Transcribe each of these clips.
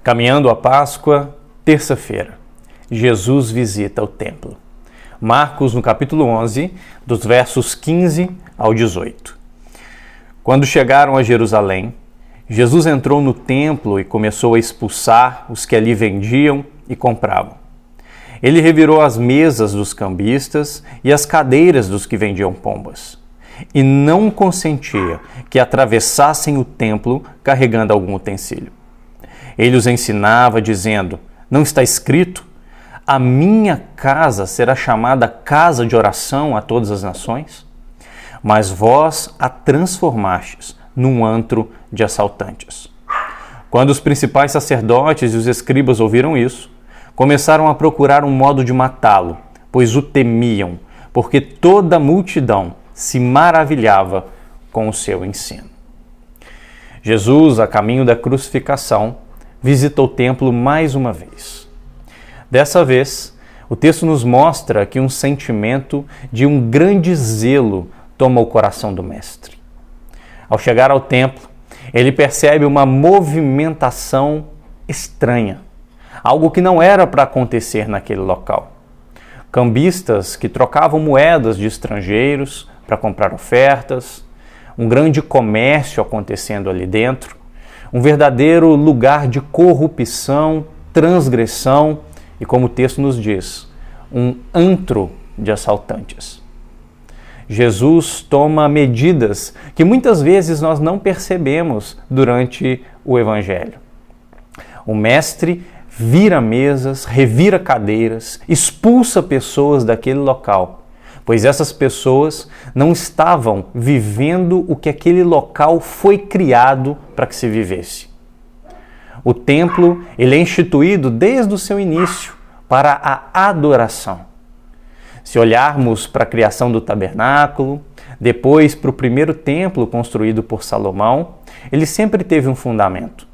Caminhando a Páscoa, terça-feira, Jesus visita o templo. Marcos, no capítulo 11, dos versos 15 ao 18. Quando chegaram a Jerusalém, Jesus entrou no templo e começou a expulsar os que ali vendiam e compravam. Ele revirou as mesas dos cambistas e as cadeiras dos que vendiam pombas, e não consentia que atravessassem o templo carregando algum utensílio. Ele os ensinava, dizendo: não está escrito, a minha casa será chamada casa de oração a todas as nações? Mas vós a transformastes num antro de assaltantes. Quando os principais sacerdotes e os escribas ouviram isso, começaram a procurar um modo de matá-lo, pois o temiam, porque toda a multidão se maravilhava com o seu ensino. Jesus, a caminho da crucificação, visita o templo mais uma vez. Dessa vez, o texto nos mostra que um sentimento de um grande zelo toma o coração do mestre. Ao chegar ao templo, ele percebe uma movimentação estranha, algo que não era para acontecer naquele local. Cambistas que trocavam moedas de estrangeiros para comprar ofertas, um grande comércio acontecendo ali dentro, um verdadeiro lugar de corrupção, transgressão e, como o texto nos diz, um antro de assaltantes. Jesus toma medidas que muitas vezes nós não percebemos durante o Evangelho. O mestre vira mesas, revira cadeiras, expulsa pessoas daquele local, pois essas pessoas não estavam vivendo o que aquele local foi criado para que se vivesse. O templo, ele é instituído desde o seu início para a adoração. Se olharmos para a criação do tabernáculo, depois para o primeiro templo construído por Salomão, ele sempre teve um fundamento: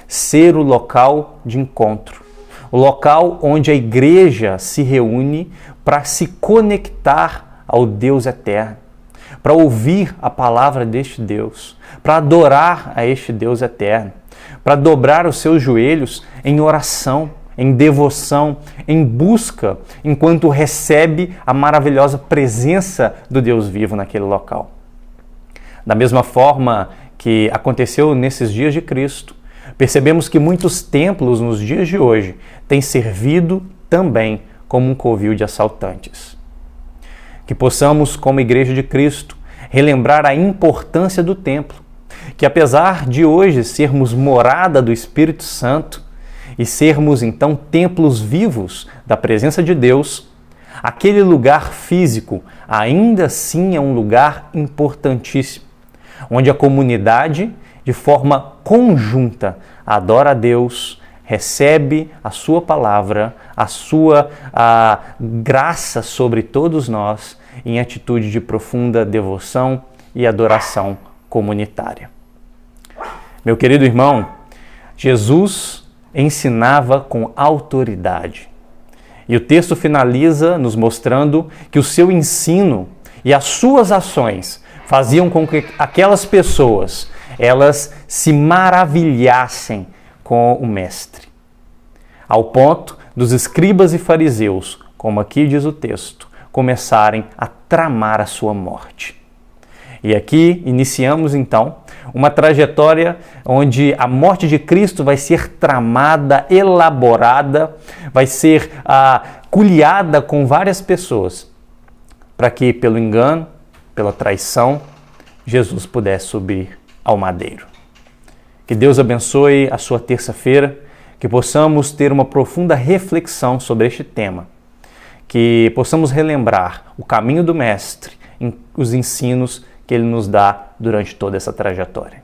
ser o local de encontro, o local onde a igreja se reúne para se conectar ao Deus eterno, para ouvir a palavra deste Deus, para adorar a este Deus eterno, para dobrar os seus joelhos em oração, em devoção, em busca, enquanto recebe a maravilhosa presença do Deus vivo naquele local. Da mesma forma que aconteceu nesses dias de Cristo, percebemos que muitos templos nos dias de hoje têm servido também como um covil de assaltantes. Que possamos, como Igreja de Cristo, relembrar a importância do templo, que apesar de hoje sermos morada do Espírito Santo e sermos então templos vivos da presença de Deus, aquele lugar físico ainda assim é um lugar importantíssimo, onde a comunidade, de forma conjunta, adora a Deus, recebe a sua palavra, a sua graça sobre todos nós, em atitude de profunda devoção e adoração comunitária. Meu querido irmão, Jesus ensinava com autoridade. E o texto finaliza nos mostrando que o seu ensino e as suas ações faziam com que aquelas pessoas elas se maravilhassem com o mestre. Ao ponto dos escribas e fariseus, como aqui diz o texto, começarem a tramar a sua morte. E aqui iniciamos então uma trajetória onde a morte de Cristo vai ser tramada, elaborada, vai ser culhada com várias pessoas, para que pelo engano, pela traição, Jesus pudesse subir ao madeiro. Que Deus abençoe a sua terça-feira, que possamos ter uma profunda reflexão sobre este tema, que possamos relembrar o caminho do Mestre, os ensinos que ele nos dá durante toda essa trajetória.